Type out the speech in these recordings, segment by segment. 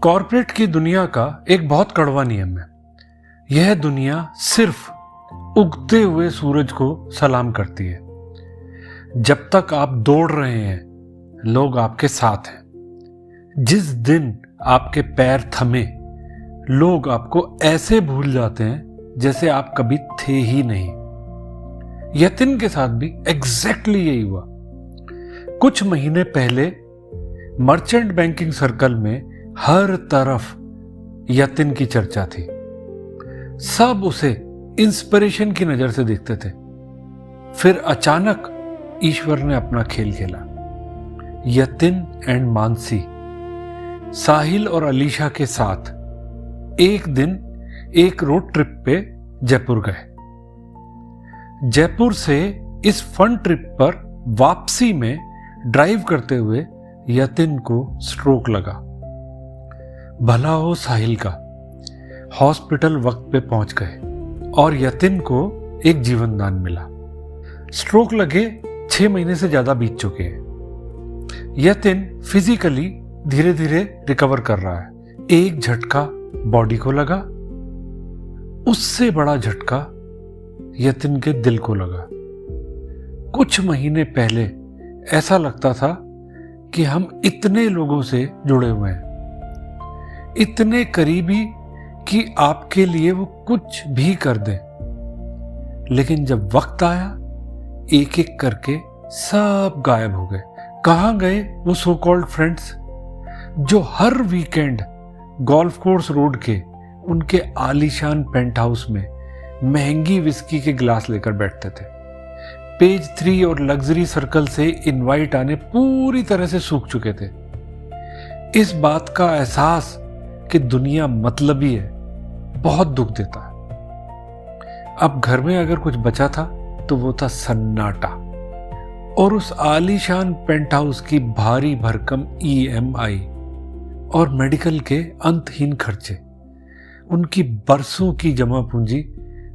Corporate की दुनिया का एक बहुत कड़वा नियम है। यह दुनिया सिर्फ उगते हुए सूरज को सलाम करती है। जब तक आप दौड़ रहे हैं, लोग आपके साथ हैं। जिस दिन आपके पैर थमे, लोग आपको ऐसे भूल जाते हैं जैसे आप कभी थे ही नहीं। यतिन के साथ भी एग्जैक्टली यही हुआ। कुछ महीने पहले मर्चेंट बैंकिंग सर्कल में हर तरफ यतिन की चर्चा थी। सब उसे इंस्पिरेशन की नजर से देखते थे। फिर अचानक ईश्वर ने अपना खेल खेला। यतिन एंड मानसी साहिल और अलीशा के साथ एक दिन एक रोड ट्रिप पे जयपुर गए। जयपुर से इस फन ट्रिप पर वापसी में ड्राइव करते हुए यतिन को स्ट्रोक लगा। भला हो साहिल का, हॉस्पिटल वक्त पे पहुंच गए और यतिन को एक जीवन दान मिला। स्ट्रोक लगे 6 महीने से ज्यादा बीत चुके हैं। यतिन फिजिकली धीरे धीरे रिकवर कर रहा है। एक झटका बॉडी को लगा, उससे बड़ा झटका यतिन के दिल को लगा। कुछ महीने पहले ऐसा लगता था कि हम इतने लोगों से जुड़े हुए हैं, इतने करीबी कि आपके लिए वो कुछ भी कर दें। लेकिन जब वक्त आया, एक एक करके सब गायब हो गए। कहां गए वो सो कॉल्ड फ्रेंड्स जो हर वीकेंड गोल्फ कोर्स रोड के उनके आलीशान पेंट हाउस में महंगी विस्की के गिलास लेकर बैठते थे। पेज 3 और लग्जरी सर्कल से इनवाइट आने पूरी तरह से सूख चुके थे। इस बात का एहसास कि दुनिया मतलबी है बहुत दुख देता है। अब घर में अगर कुछ बचा था तो वो था सन्नाटा और उस आलीशान पेंट हाउस की भारी भरकम EMI और मेडिकल के अंतहीन खर्चे। उनकी बरसों की जमा पूंजी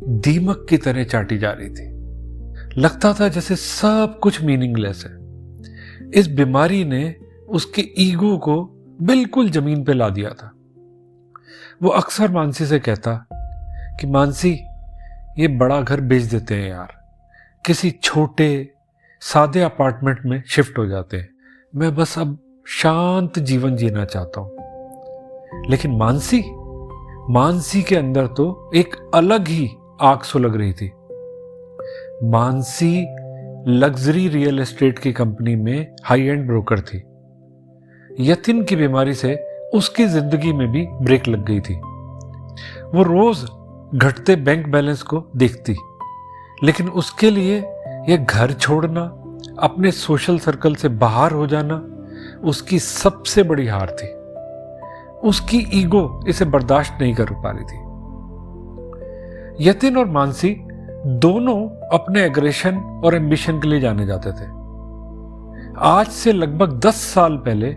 दीमक की तरह चाटी जा रही थी। लगता था जैसे सब कुछ मीनिंगलेस है। इस बीमारी ने उसके ईगो को बिल्कुल जमीन पे ला दिया था। वो अक्सर मानसी से कहता कि मानसी, ये बड़ा घर बेच देते हैं यार, किसी छोटे सादे अपार्टमेंट में शिफ्ट हो जाते हैं। मैं बस अब शांत जीवन जीना चाहता हूं। लेकिन मानसी के अंदर तो एक अलग ही आग सुलग रही थी। मानसी लग्जरी रियल एस्टेट की कंपनी में हाई एंड ब्रोकर थी। यतिन की बीमारी से उसकी जिंदगी में भी ब्रेक लग गई थी। वो रोज घटते बैंक बैलेंस को देखती, लेकिन उसके लिए यह घर छोड़ना, अपने सोशल सर्कल से बाहर हो जाना उसकी सबसे बड़ी हार थी। उसकी ईगो इसे बर्दाश्त नहीं कर पा रही थी। यतिन और मानसी दोनों अपने एग्रेशन और एम्बिशन के लिए जाने जाते थे। आज से लगभग 10 साल पहले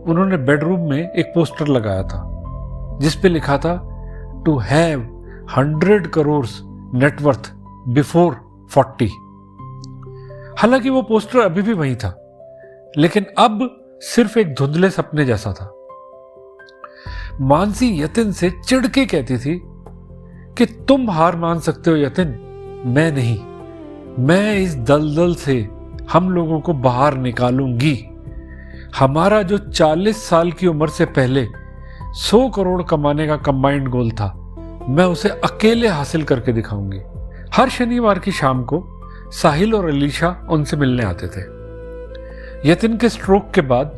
उन्होंने बेडरूम में एक पोस्टर लगाया था जिस पे लिखा था to have 100 crore net worth before 40। हालांकि वो पोस्टर अभी भी वही था, लेकिन अब सिर्फ एक धुंधले सपने जैसा था। मानसी यतिन से चिढ़ के कहती थी कि तुम हार मान सकते हो यतिन, मैं नहीं। मैं इस दलदल से हम लोगों को बाहर निकालूंगी। हमारा जो 40 साल की उम्र से पहले 100 करोड़ कमाने का कंबाइंड गोल था, मैं उसे अकेले हासिल करके दिखाऊंगी। हर शनिवार की शाम को साहिल और अलीशा उनसे मिलने आते थे। यतिन के स्ट्रोक के बाद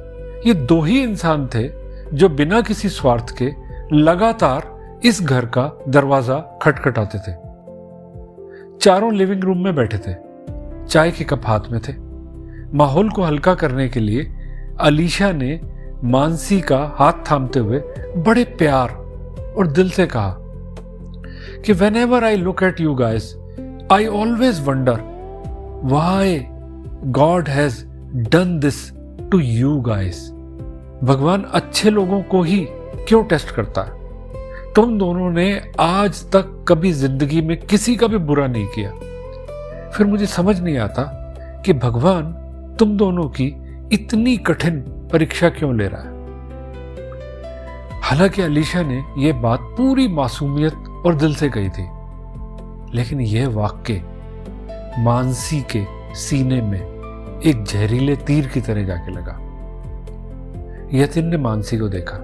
ये 2 ही इंसान थे जो बिना किसी स्वार्थ के लगातार इस घर का दरवाजा खटखटाते थे। चारों लिविंग रूम में बैठे थे, चाय के कप हाथ में थे। माहौल को हल्का करने के लिए अलीशा ने मानसी का हाथ थामते हुए बड़े प्यार और दिल से कहा कि whenever I look at you guys, I always wonder why God has done this to you guys. भगवान अच्छे लोगों को ही क्यों टेस्ट करता है? तुम दोनों ने आज तक कभी जिंदगी में किसी का भी बुरा नहीं किया। फिर मुझे समझ नहीं आता कि भगवान तुम दोनों की इतनी कठिन परीक्षा क्यों ले रहा है। हालांकि अलीशा ने यह बात पूरी मासूमियत और दिल से कही थी, लेकिन यह वाक्य मानसी के सीने में एक जहरीले तीर की तरह जाके लगा। यतिन ने मानसी को देखा,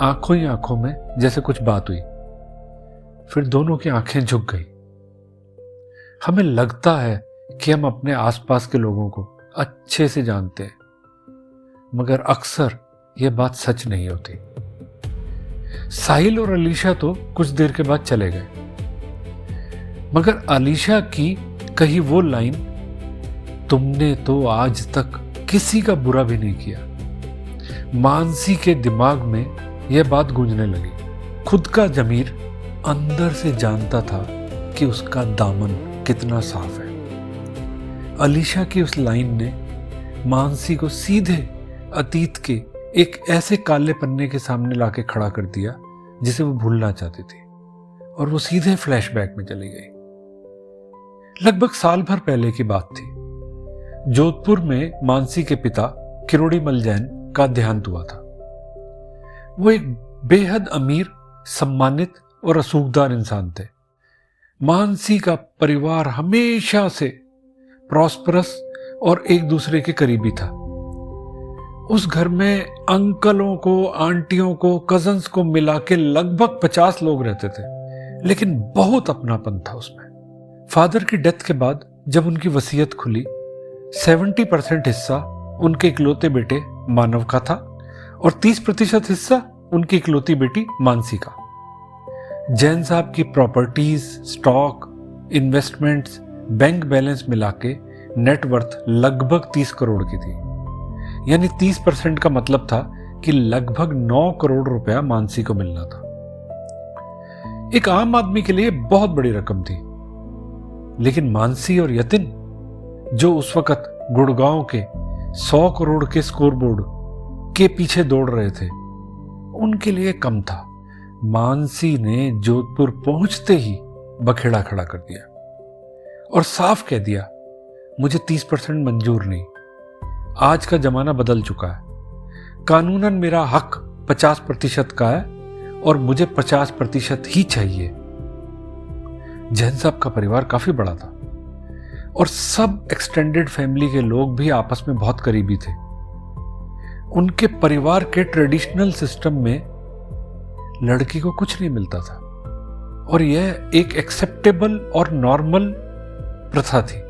आंखों ही आंखों में जैसे कुछ बात हुई। फिर दोनों की आंखें झुक गई। हमें लगता है कि हम अपने आसपास के लोगों को अच्छे से जानते हैं, मगर अक्सर यह बात सच नहीं होती। साहिल और अलीशा तो कुछ देर के बाद चले गए, मगर अलीशा की कही वो लाइन, तुमने तो आज तक किसी का बुरा भी नहीं किया, मानसी के दिमाग में यह बात गूंजने लगी। खुद का जमीर अंदर से जानता था कि उसका दामन कितना साफ है। अलीशा की उस लाइन ने मानसी को सीधे अतीत के एक ऐसे काले पन्ने के सामने लाके खड़ा कर दिया जिसे वो भूलना चाहती थी, और वो सीधे फ्लैशबैक में चली गई। लगभग साल भर पहले की बात थी। जोधपुर में मानसी के पिता किरोड़ीमल जैन का देहांत हुआ था। वो एक बेहद अमीर, सम्मानित और रसूखदार इंसान थे। मानसी का परिवार हमेशा से प्रॉस्परस और एक दूसरे के करीबी था। उस घर में अंकलों को, आंटियों को, कजन्स को मिला के लगभग 50 लोग रहते थे, लेकिन बहुत अपनापन था उसमें। फादर की डेथ के बाद जब उनकी वसीयत खुली, 70% हिस्सा उनके इकलौते बेटे मानव का था और 30% हिस्सा उनकी इकलौती बेटी मानसी का। जैन साहब की properties, stock, investments, bank balance मिला के नेटवर्थ लगभग 30 करोड़ की थी। यानी 30% का मतलब था कि लगभग 9 करोड़ रुपया मानसी को मिलना था। एक आम आदमी के लिए बहुत बड़ी रकम थी, लेकिन मानसी और यतिन, जो उस वक्त गुड़गांव के 100 करोड़ के स्कोरबोर्ड के पीछे दौड़ रहे थे, उनके लिए कम था। मानसी ने जोधपुर पहुंचते ही बखेड़ा खड़ा कर दिया और साफ कह दिया, मुझे 30% मंजूर नहीं। आज का जमाना बदल चुका है। कानूनन मेरा हक 50% का है और मुझे 50% ही चाहिए। जैन साहब का परिवार काफी बड़ा था और सब एक्सटेंडेड फैमिली के लोग भी आपस में बहुत करीबी थे। उनके परिवार के ट्रेडिशनल सिस्टम में लड़की को कुछ नहीं मिलता था और यह एक एक्सेप्टेबल और नॉर्मल प्रथा थी।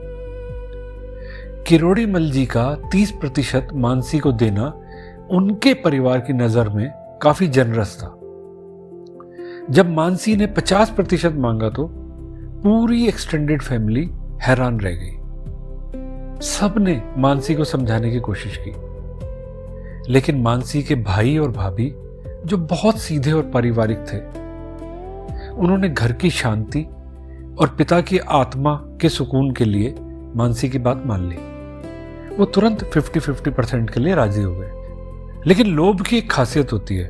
किरोड़ीमल जी का 30% मानसी को देना उनके परिवार की नजर में काफी जनरस था। जब मानसी ने 50% मांगा तो पूरी एक्सटेंडेड फैमिली हैरान रह गई। सबने मानसी को समझाने की कोशिश की, लेकिन मानसी के भाई और भाभी, जो बहुत सीधे और पारिवारिक थे, उन्होंने घर की शांति और पिता की आत्मा के सुकून के लिए मानसी की बात मान ली। वो तुरंत 50-50% के लिए राजी हो गए। लेकिन लोभ की एक खासियत होती है,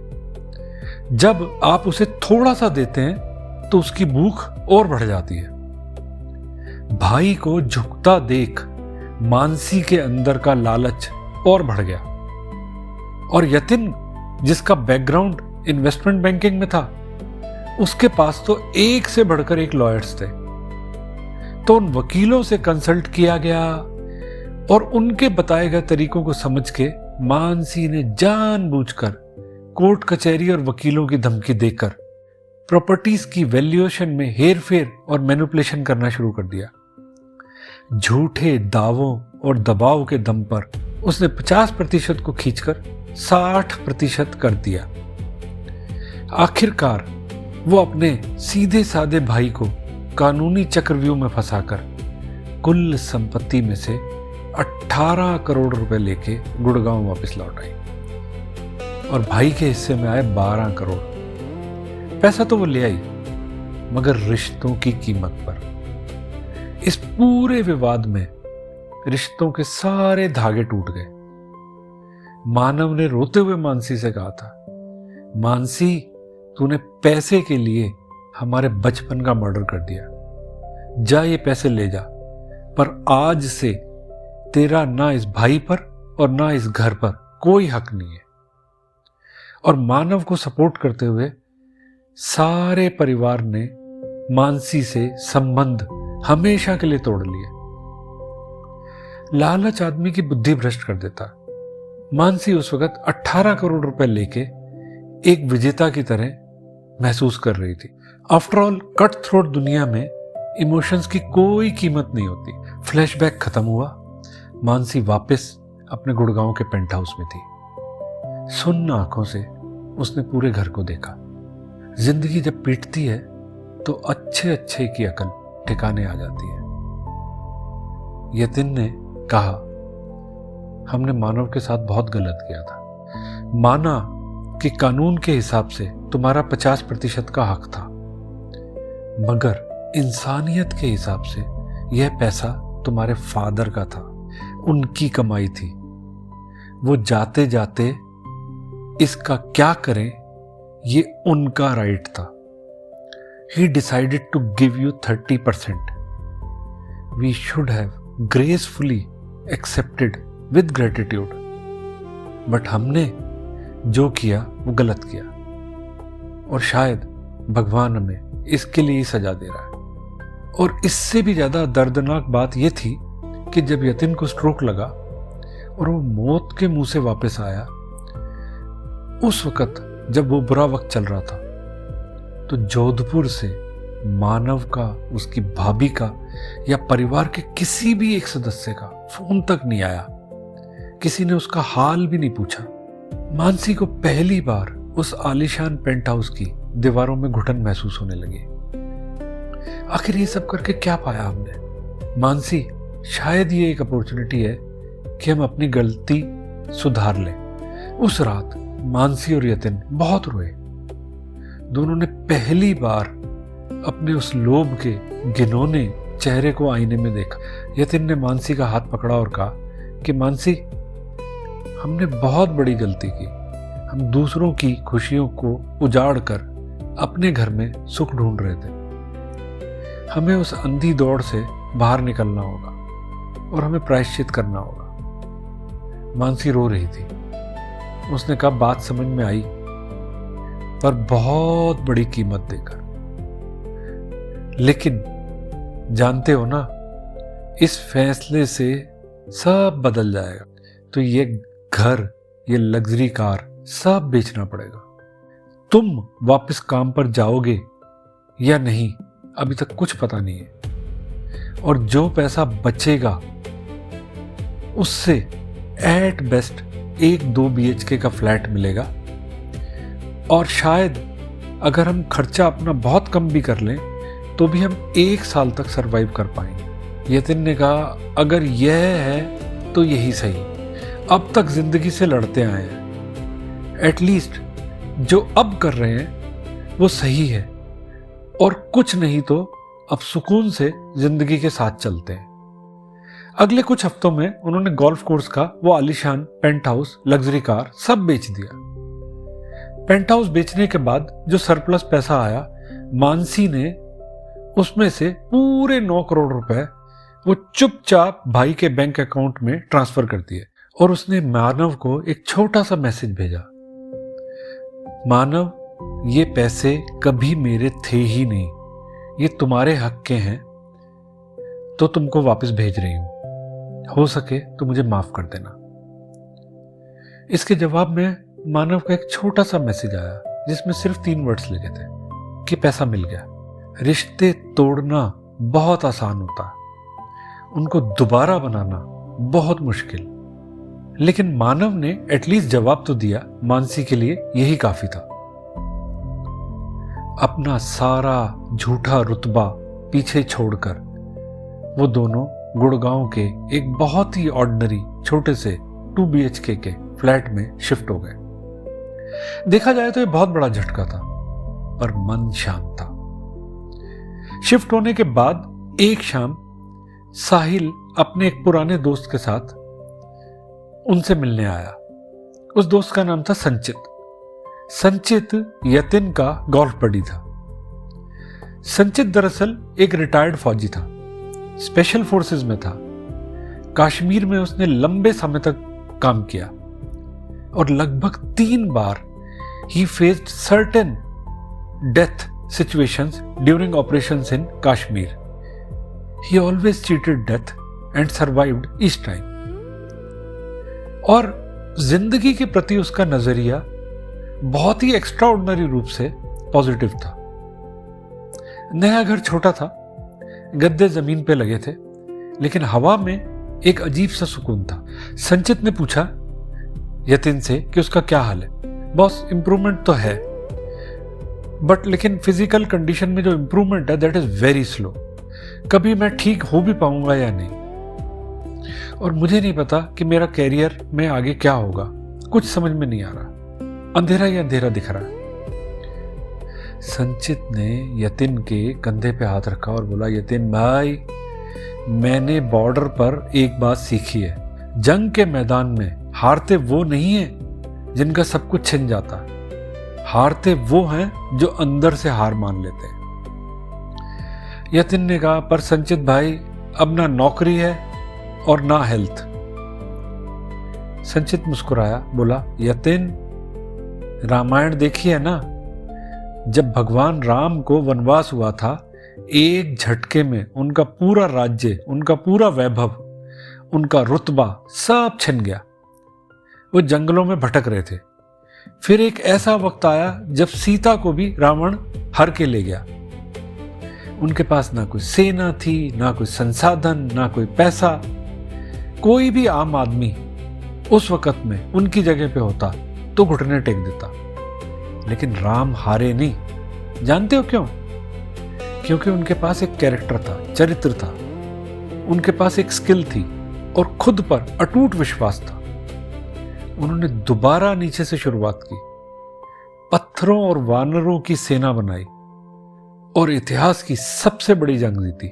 जब आप उसे थोड़ा सा देते हैं तो उसकी भूख और बढ़ जाती है। भाई को झुकता देख मानसी के अंदर का लालच और बढ़ गया, और यतिन, जिसका बैकग्राउंड इन्वेस्टमेंट बैंकिंग में था, उसके पास तो एक से बढ़कर एक लॉयर्स थे। तो उन वकीलों से कंसल्ट किया गया और उनके बताए गए तरीकों को समझ के मानसी ने जानबूझकर कोर्ट कचहरी और वकीलों की धमकी देकर प्रॉपर्टीज की वैल्यूएशन में हेरफेर और मैनिपुलेशन करना शुरू कर दिया। झूठे दावों और दबाव के दम पर उसने 50% को खींचकर 60% कर दिया। आखिरकार वो अपने सीधे साधे भाई को कानूनी चक्रव्यूह में फंसाकर कुल संपत्ति में से 18 करोड़ रुपए लेके गुड़गांव वापस लौट आई और भाई के हिस्से में आए 12 करोड़। पैसा तो वो ले आई, मगर रिश्तों की कीमत पर। इस पूरे विवाद में रिश्तों के सारे धागे टूट गए। मानव ने रोते हुए मानसी से कहा था, मानसी, तूने पैसे के लिए हमारे बचपन का मर्डर कर दिया। जा, ये पैसे ले जा, पर आज से तेरा ना इस भाई पर और ना इस घर पर कोई हक नहीं है। और मानव को सपोर्ट करते हुए सारे परिवार ने मानसी से संबंध हमेशा के लिए तोड़ लिए। लालच आदमी की बुद्धि भ्रष्ट कर देता है। मानसी उस वक्त 18 करोड़ रुपए लेके एक विजेता की तरह महसूस कर रही थी। आफ्टर ऑल कट थ्रोट दुनिया में इमोशंस की कोई कीमत नहीं होती। फ्लैशबैक खत्म हुआ, मानसी वापस अपने गुड़गांव के पेंट हाउस में थी। सुन्न आंखों से उसने पूरे घर को देखा। जिंदगी जब पीटती है तो अच्छे अच्छे की अकल ठिकाने आ जाती है। यतिन ने कहा, हमने मानव के साथ बहुत गलत किया था। माना कि कानून के हिसाब से तुम्हारा 50% का हक था, मगर इंसानियत के हिसाब से यह पैसा तुम्हारे फादर का था, उनकी कमाई थी। वो जाते जाते इसका क्या करें ये उनका राइट था। He decided to give you 30%. We should have gracefully accepted with gratitude. But हमने जो किया वो गलत किया, और शायद भगवान हमें इसके लिए ही सजा दे रहा है। और इससे भी ज्यादा दर्दनाक बात यह थी कि जब यतिन को स्ट्रोक लगा और वो मौत के मुंह से वापस आया, उस वक्त जब वो बुरा वक्त चल रहा था, तो जोधपुर से मानव का, उसकी भाभी का या परिवार के किसी भी एक सदस्य का फोन तक नहीं आया। किसी ने उसका हाल भी नहीं पूछा। मानसी को पहली बार उस आलीशान पेंट हाउस की दीवारों में घुटन महसूस होने लगी। आखिर ये सब करके क्या पाया हमने? मानसी, शायद ये एक अपॉर्चुनिटी है कि हम अपनी गलती सुधार लें। उस रात मानसी और यतिन बहुत रोए। दोनों ने पहली बार अपने उस लोभ के घिनौने चेहरे को आईने में देखा। यतिन ने मानसी का हाथ पकड़ा और कहा कि मानसी, हमने बहुत बड़ी गलती की। हम दूसरों की खुशियों को उजाड़ कर अपने घर में सुख ढूंढ रहे थे। हमें उस अंधी दौड़ से बाहर निकलना होगा और हमें प्रायश्चित करना होगा। मानसी रो रही थी। उसने कहा, बात समझ में आई, पर बहुत बड़ी कीमत देकर। लेकिन जानते हो ना, इस फैसले से सब बदल जाएगा। तो ये घर, ये लग्जरी कार सब बेचना पड़ेगा। तुम वापस काम पर जाओगे या नहीं, अभी तक कुछ पता नहीं है। और जो पैसा बचेगा उससे एट बेस्ट 1-2 BHK का फ्लैट मिलेगा। और शायद अगर हम खर्चा अपना बहुत कम भी कर लें तो भी हम 1 साल तक सरवाइव कर पाएंगे। यतिन ने कहा, अगर यह है तो यही सही। अब तक जिंदगी से लड़ते आए हैं, एटलीस्ट जो अब कर रहे हैं वो सही है। और कुछ नहीं तो अब सुकून से जिंदगी के साथ चलते हैं। अगले कुछ हफ्तों में उन्होंने गोल्फ कोर्स का वो आलीशान पेंट हाउस, लग्जरी कार सब बेच दिया। पेंट हाउस बेचने के बाद जो सरप्लस पैसा आया, मानसी ने उसमें से पूरे 9 करोड़ रुपए वो चुपचाप भाई के बैंक अकाउंट में ट्रांसफर कर दिए। और उसने मानव को एक छोटा सा मैसेज भेजा, मानव, ये पैसे कभी मेरे थे ही नहीं, ये तुम्हारे हक के हैं, तो तुमको वापस भेज रही हूं। हो सके तो मुझे माफ कर देना। इसके जवाब में मानव का एक छोटा सा मैसेज आया जिसमें सिर्फ 3 वर्ड्स लिखे थे कि पैसा मिल गया। रिश्ते तोड़ना बहुत आसान होता है, उनको दोबारा बनाना बहुत मुश्किल। लेकिन मानव ने एटलीस्ट जवाब तो दिया। मानसी के लिए यही काफी था। अपना सारा झूठा रुतबा पीछे छोड़कर वो दोनों गुड़गांव के एक बहुत ही ऑर्डिनरी छोटे से 2 BHK के फ्लैट में शिफ्ट हो गए। देखा जाए तो ये बहुत बड़ा झटका था, पर मन शांत था। शिफ्ट होने के बाद एक शाम साहिल अपने एक पुराने दोस्त के साथ उनसे मिलने आया। उस दोस्त का नाम था संचित। संचित यतिन का गोल्फ बडी था। संचित दरअसल एक रिटायर्ड फौजी था, स्पेशल फोर्सेस में था। कश्मीर में उसने लंबे समय तक काम किया और लगभग 3 बार he faced certain death situations during operations in Kashmir. He always cheated death and survived each time. और जिंदगी के प्रति उसका नजरिया बहुत ही एक्स्ट्राऑर्डिनरी रूप से पॉजिटिव था। नया घर छोटा था, गद्दे जमीन पे लगे थे, लेकिन हवा में एक अजीब सा सुकून था। संचित ने पूछा यतिन से कि उसका क्या हाल है। बॉस, इंप्रूवमेंट तो है, बट लेकिन फिजिकल कंडीशन में जो इंप्रूवमेंट है दैट इज वेरी स्लो। कभी मैं ठीक हो भी पाऊंगा या नहीं, और मुझे नहीं पता कि मेरा कैरियर में आगे क्या होगा। कुछ समझ में नहीं आ रहा, अंधेरा ही अंधेरा दिख रहा है। संचित ने यतिन के कंधे पे हाथ रखा और बोला, यतिन भाई, मैंने बॉर्डर पर एक बात सीखी है, जंग के मैदान में हारते वो नहीं है जिनका सब कुछ छिन जाता, हारते वो हैं जो अंदर से हार मान लेते हैं। यतिन ने कहा, पर संचित भाई, अब ना नौकरी है और ना हेल्थ। संचित मुस्कुराया, बोला, यतिन, रामायण देखी है ना? जब भगवान राम को वनवास हुआ था, एक झटके में उनका पूरा राज्य, उनका पूरा वैभव, उनका रुतबा सब छिन गया। वो जंगलों में भटक रहे थे। फिर एक ऐसा वक्त आया जब सीता को भी रावण हर के ले गया। उनके पास ना कोई सेना थी, ना कोई संसाधन, ना कोई पैसा। कोई भी आम आदमी उस वक्त में उनकी जगह पे होता तो घुटने टेक देता, लेकिन राम हारे नहीं। जानते हो क्यों? क्योंकि उनके पास एक कैरेक्टर था, चरित्र था, उनके पास एक स्किल थी और खुद पर अटूट विश्वास था। उन्होंने दोबारा नीचे से शुरुआत की, पत्थरों और वानरों की सेना बनाई और इतिहास की सबसे बड़ी जंग जीती।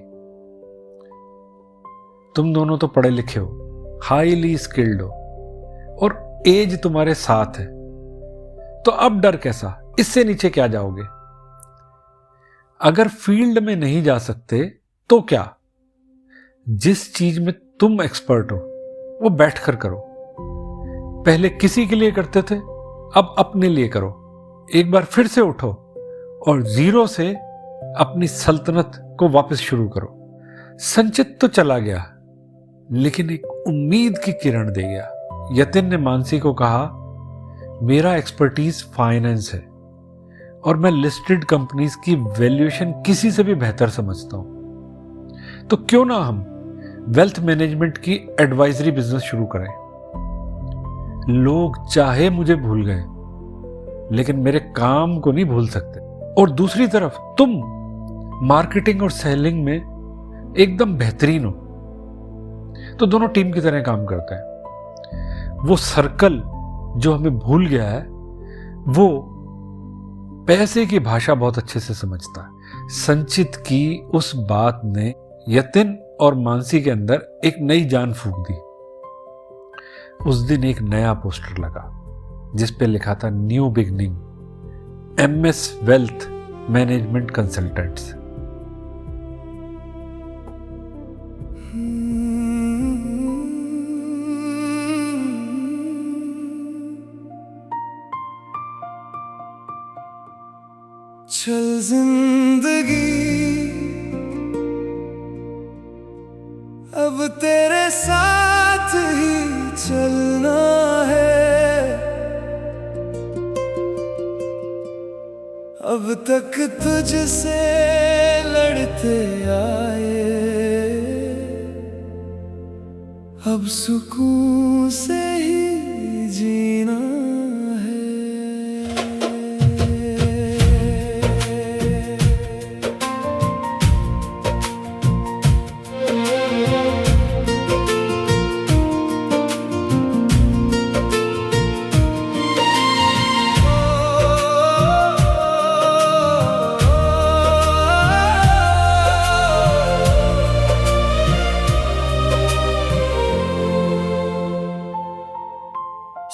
तुम दोनों तो पढ़े लिखे हो, हाईली स्किल्ड हो, और एज तुम्हारे साथ है, तो अब डर कैसा? इससे नीचे क्या जाओगे? अगर फील्ड में नहीं जा सकते तो क्या? जिस चीज में तुम एक्सपर्ट हो वो बैठकर करो। पहले किसी के लिए करते थे, अब अपने लिए करो। एक बार फिर से उठो और जीरो से अपनी सल्तनत को वापस शुरू करो। संचित तो चला गया, लेकिन एक उम्मीद की किरण दे गया। यतिन ने मानसी को कहा, मेरा एक्सपर्टीज फाइनेंस है और मैं लिस्टेड कंपनीज की वैल्यूएशन किसी से भी बेहतर समझता हूं, तो क्यों ना हम वेल्थ मैनेजमेंट की एडवाइजरी बिजनेस शुरू करें। लोग चाहे मुझे भूल गए, लेकिन मेरे काम को नहीं भूल सकते। और दूसरी तरफ तुम मार्केटिंग और सेलिंग में एकदम बेहतरीन हो, तो दोनों टीम की तरह काम करते हैं। वो सर्कल जो हमें भूल गया है, वो पैसे की भाषा बहुत अच्छे से समझता है। संचित की उस बात ने यतिन और मानसी के अंदर एक नई जान फूंक दी। उस दिन एक नया पोस्टर लगा जिस पे लिखा था, new beginning, MS wealth management consultants. चल जिंदगी अब तेरे साथ ही चलना है, अब तक तुझसे लड़ते आए, अब सुकून से ही जीना है।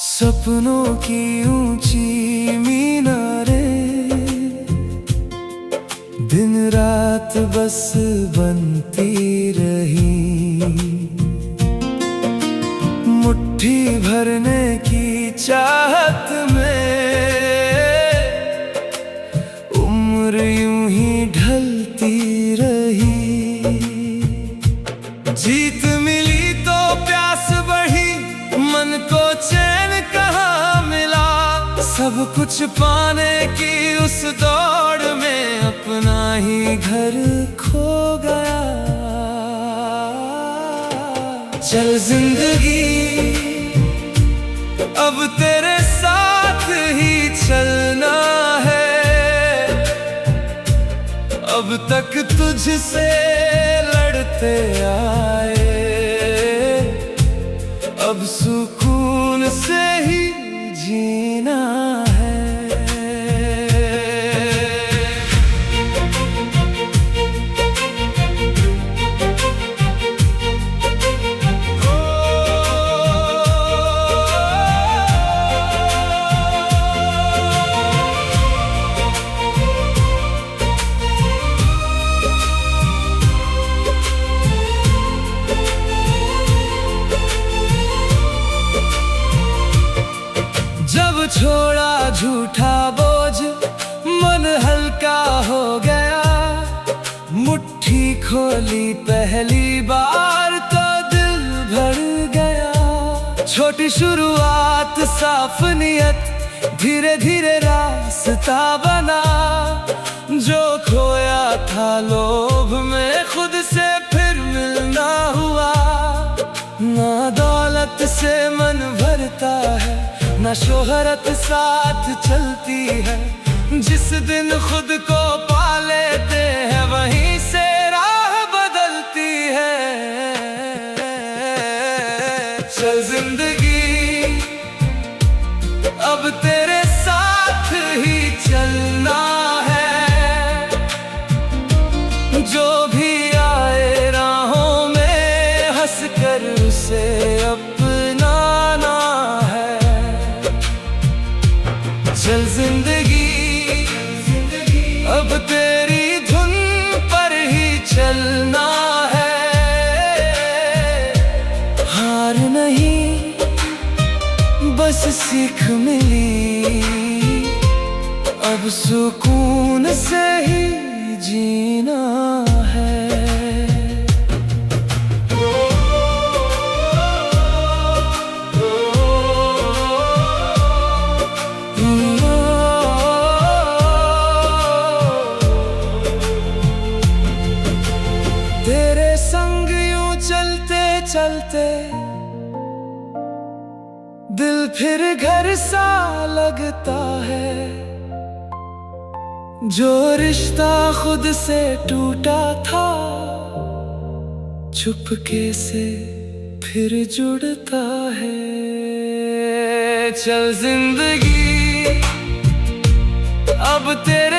सपनों की ऊंची मीनारें दिन रात बस बनती रही, मुट्ठी भरने की चाहत में उम्र यूं ही ढलती रही। जीत मिली तो प्यास बढ़ी, मन को चैन कहाँ मिला। सब कुछ पाने की उस दौड़ में अपना ही घर खो गया। चल जिंदगी अब तेरे साथ ही चलना है। अब तक तुझसे लड़ते आए, अब सुकून से ही जीना है। जब छोड़ा झूठा बोझ, मन हल्का हो गया। मुट्ठी खोली पहली बार तो दिल भर गया। छोटी शुरुआत साफ नियत, धीरे धीरे रास्ता बना। जो खोया था लोभ में खुद से फिर मिलना हुआ। ना दौलत से मन भरता है, ना शोहरत साथ चलती है। जिस दिन खुद को पा लेते हैं वहीं से राह बदलती है। चल जिंदगी अब तेरे साथ ही चलना है। जो भी आए राहों में हंस कर उसे अपनाना है। चल जिंदगी अब तेरी धुन पर ही चलना है। हार नहीं बस सीख मिली, अब सुकून से ही जीना है। तेरे संग यूं चलते चलते दिल फिर घर सा लगता है। जो रिश्ता खुद से टूटा था चुपके से फिर जुड़ता है। चल जिंदगी अब तेरे